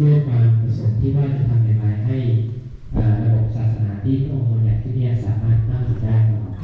ด้วยความประสงค์ที่ว่าจะทำอย่างไรให้ระบบศาสนาที่พระองค์บัญญัติที่นี่สามารถตั้งอยู่ได้ตลอด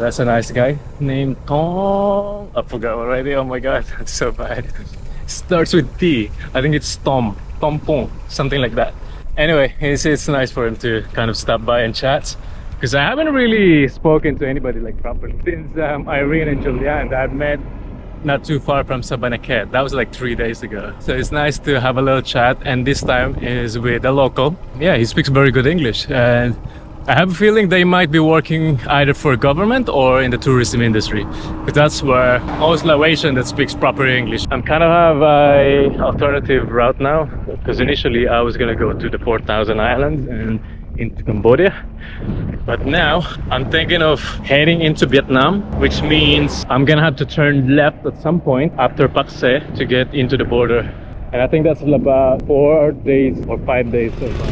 That's a nice guy named Tom. I forgot already. Oh my god, that's so bad. Starts with T. I think it's Tom. Tom Pong, something like that. Anyway, it's nice for him to kind of stop by and chat. Because I haven't really spoken to anybody like properly since Irene and Julian that I met not too far from Sabanaket. That was like 3 days ago. So it's nice to have a little chat, and this time is with a local. Yeah, he speaks very good English, and I have a feeling they might be working either for government or in the tourism industry, because that's where most Laotian that speaks proper English. I'm kind of have a alternative route now, because initially I was gonna go to the 4,000 Islands and into Cambodia, but now I'm thinking of heading into Vietnam, which means I'm gonna have to turn left at some point after Pakse to get into the border, and I think that's about 4 days or 5 days so far.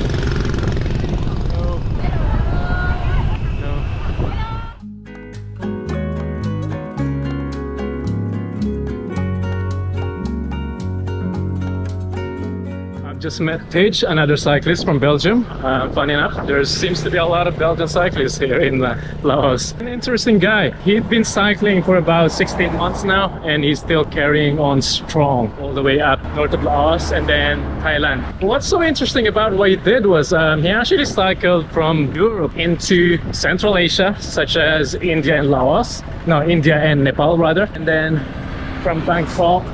Just met Tej, another cyclist from Belgium. Funny enough, there seems to be a lot of Belgian cyclists here in Laos. An interesting guy. He'd been cycling for about 16 months now, and he's still carrying on strong all the way up north of Laos and then Thailand. What's so interesting about what he did was he actually cycled from Europe into Central Asia, such as India and Laos. No, India and Nepal rather. And then from Bangkok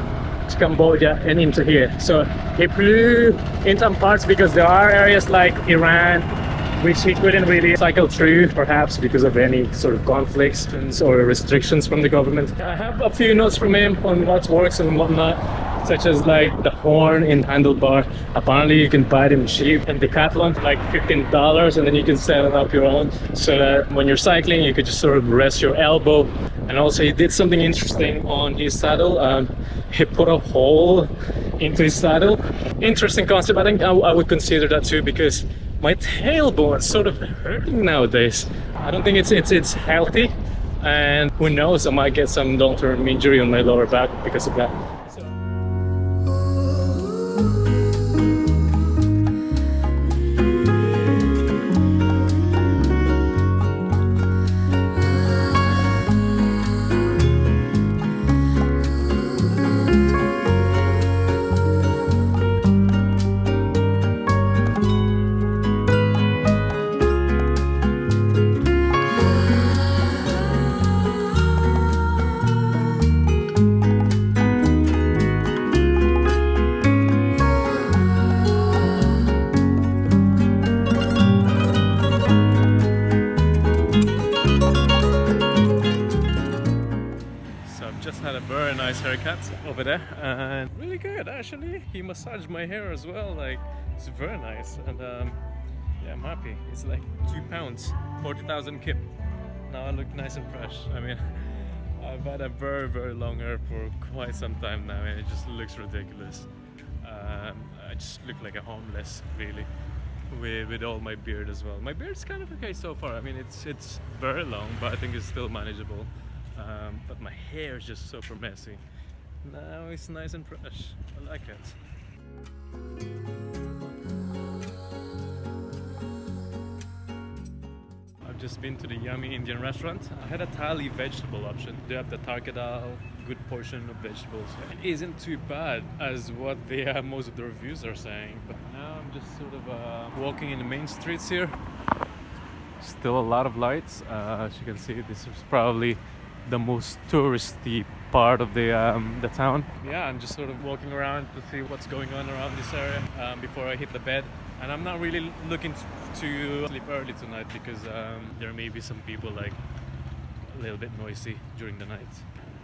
to Cambodia and into here. So he flew in some parts because there are areas like Iran which he couldn't really cycle through, perhaps because of any sort of conflicts or restrictions from the government. I have a few notes from him on what works and whatnot, such as like the horn in handlebar. Apparently you can buy them cheap in Decathlon, like $15, and then you can set it up your own, so that when you're cycling you could just sort of rest your elbow. And also he did something interesting on his saddle. He put a hole into his saddle. Interesting concept. I think I would consider that too, because my tailbone is sort of hurting nowadays. I don't think it's healthy, and who knows, I might get some long-term injury on my lower back because of that. Had a very nice haircut over there, and really good actually. He massaged my hair as well, like it's very nice, and yeah, I'm happy. It's like £2, 40,000 kip. Now I look nice and fresh. I mean, I've had a very long hair for quite some time now, and it just looks ridiculous. I just look like a homeless really, with all my beard as well. My beard's kind of okay so far. I mean, it's very long, but I think it's still manageable. But my hair is just super messy. Now it's nice and fresh. I like it. I've just been to the yummy Indian restaurant. I had a thali vegetable option. They have the tarka dal, good portion of vegetables. It isn't too bad as what most of the reviews are saying. But now I'm just sort of walking in the main streets here. Still a lot of lights. As you can see, this is probably the most touristy part of the town. Yeah, I'm just sort of walking around to see what's going on around this area before I hit the bed. And I'm not really looking to sleep early tonight because there may be some people like a little bit noisy during the night.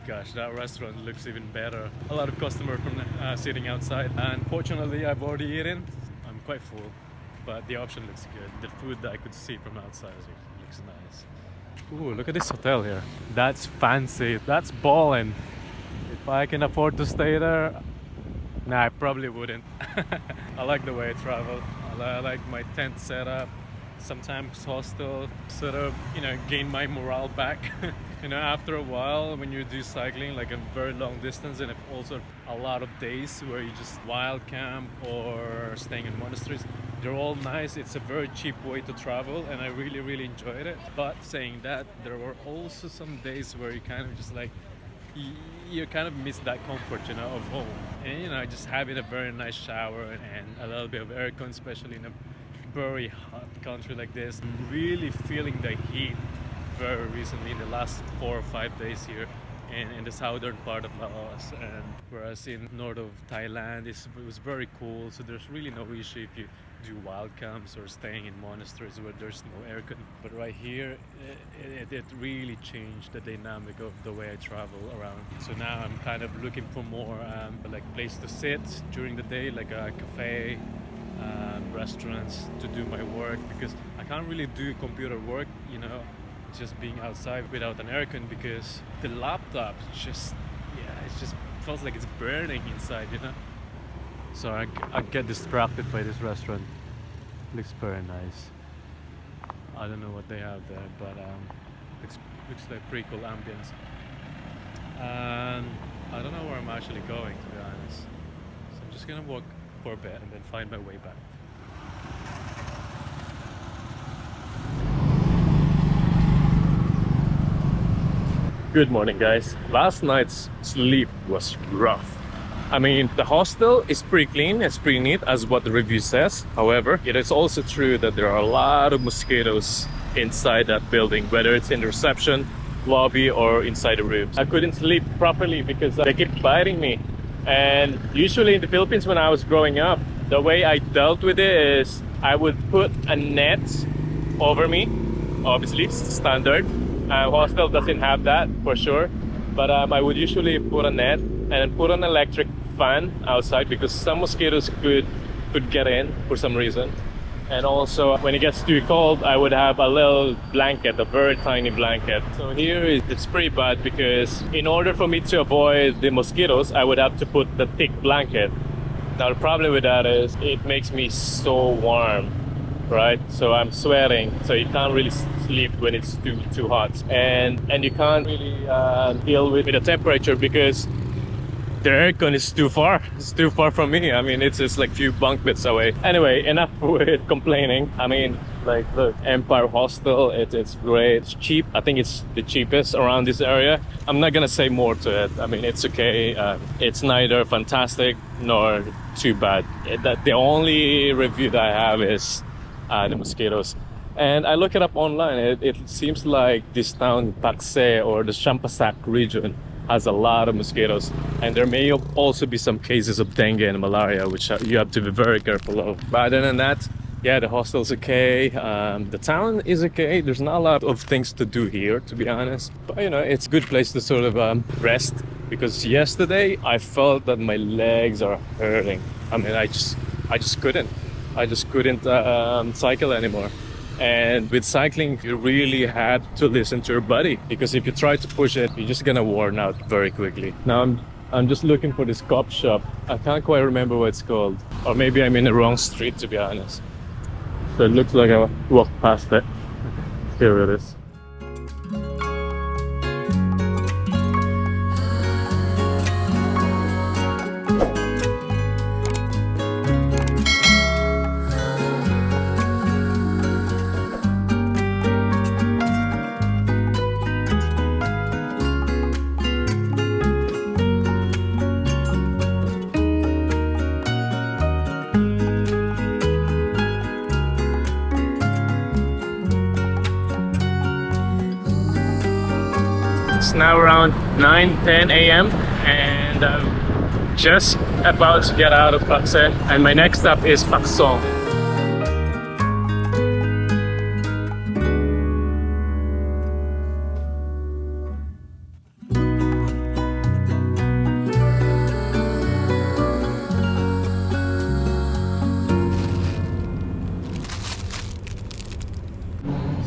Gosh, that restaurant looks even better. A lot of customers from sitting outside. And fortunately, I've already eaten. I'm quite full, but the option looks good. The food that I could see from outside looks nice. Ooh, look at this hotel here. That's fancy. That's ballin'. If I can afford to stay there, nah, I probably wouldn't. I like the way I travel. I like my tent setup. Sometimes hostel, sort of, gain my morale back. After a while, when you do cycling, like a very long distance, and also a lot of days where you just wild camp or staying in monasteries, they're all nice. It's a very cheap way to travel, and I really, really enjoyed it. But saying that, there were also some days where you kind of just like, you kind of miss that comfort, of home. And, just having a very nice shower and a little bit of aircon, especially in a very hot country like this. I'm really feeling the heat very recently in the last 4 or 5 days here in the southern part of Laos, and whereas in north of Thailand it was very cool, so there's really no issue if you do wild camps or staying in monasteries where there's no aircon. But right here it really changed the dynamic of the way I travel around. So now I'm kind of looking for more like place to sit during the day, like a cafe, restaurants to do my work, because I can't really do computer work, just being outside without an aircon, because the laptop just feels like it's burning inside, So I get distracted by this restaurant. Looks very nice. I don't know what they have there, but looks like pretty cool ambience. And I don't know where I'm actually going, to be honest. So I'm just gonna walk for a bit and then find my way back. Good morning, guys. Last night's sleep was rough. I mean, the hostel is pretty clean, it's pretty neat as what the review says. However, it is also true that there are a lot of mosquitoes inside that building, whether it's in the reception, lobby, or inside the rooms. I couldn't sleep properly because they keep biting me. And usually in the Philippines when I was growing up, the way I dealt with it is I would put a net over me, obviously, standard. Hostel doesn't have that for sure, but I would usually put a net and put an electric fan outside because some mosquitoes could get in for some reason. And also when it gets too cold, I would have a little blanket, a very tiny blanket. So here it's pretty bad because in order for me to avoid the mosquitoes, I would have to put the thick blanket. Now the problem with that is it makes me so warm, right? So I'm sweating, so you can't really sleep when it's too hot, and you can't really deal with the temperature because the aircon is too far. It's too far from me. I mean, it's just like few bunk beds away. Anyway, enough with complaining. I mean, like, look, Empire Hostel, it's great. It's cheap. I think it's the cheapest around this area. I'm not gonna say more to it. I mean, it's okay. It's neither fantastic nor too bad. The only review that I have is the mosquitoes. And I look it up online. It seems like this town, Pakse, or the Champasak region, has a lot of mosquitoes, and there may also be some cases of dengue and malaria, which you have to be very careful of. But other than that, yeah, the hostel's okay. The town is okay. There's not a lot of things to do here, to be honest. But it's a good place to sort of rest, because yesterday I felt that my legs are hurting. I mean, I just couldn't cycle anymore. And with cycling, you really had to listen to your body, because if you try to push it, you're just gonna worn out very quickly. Now I'm just looking for this cop shop. I can't quite remember what it's called, or maybe I'm in the wrong street, to be honest. So it looks like I walked past it. Here it is. It's now around 9:10 a.m. and I'm just about to get out of Pakse, and my next stop is Pakse.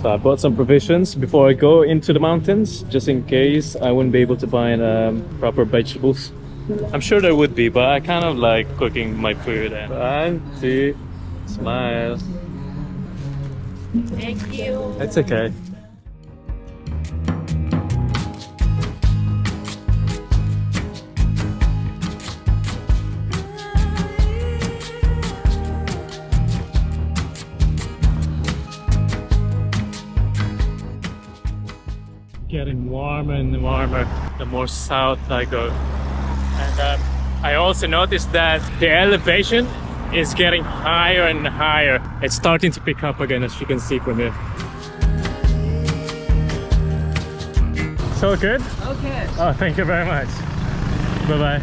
So I bought some provisions before I go into the mountains, just in case I wouldn't be able to find proper vegetables. I'm sure there would be, but I kind of like cooking my food. And Auntie, smile. Thank you. It's okay. Getting warmer and warmer the more south I go, and I also noticed that the elevation is getting higher and higher. It's starting to pick up again, as you can see from here. So good? Okay. Oh, thank you very much. Bye bye.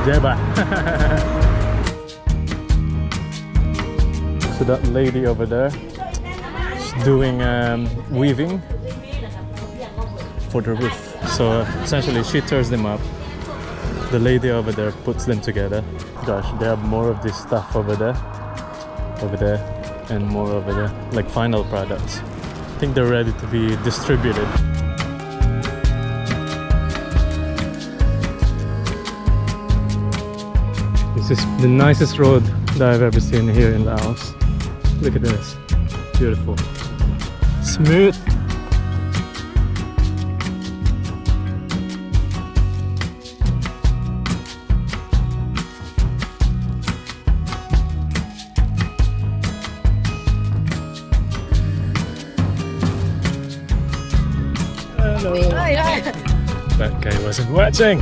Jeba. So that lady over there, she's doing weaving for the roof. So essentially she tears them up. The lady over there puts them together. Gosh, they have more of this stuff over there, and more over there, like final products. I think they're ready to be distributed. This is the nicest road that I've ever seen here in Laos. Look at this, beautiful, smooth. Hello. That guy wasn't watching.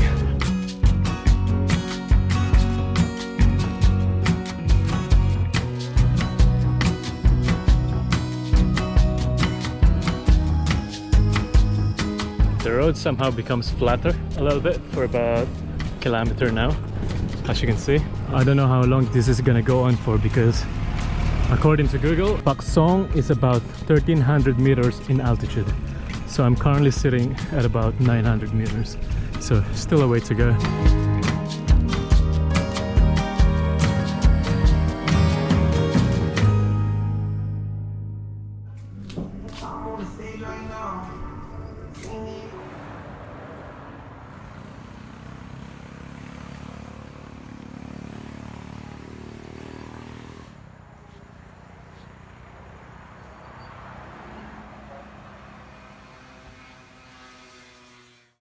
The road somehow becomes flatter a little bit for about a kilometer now, as you can see. I don't know how long this is gonna go on for, because according to Google, Pakse is about 1300 meters in altitude. So I'm currently sitting at about 900 meters. So still a way to go.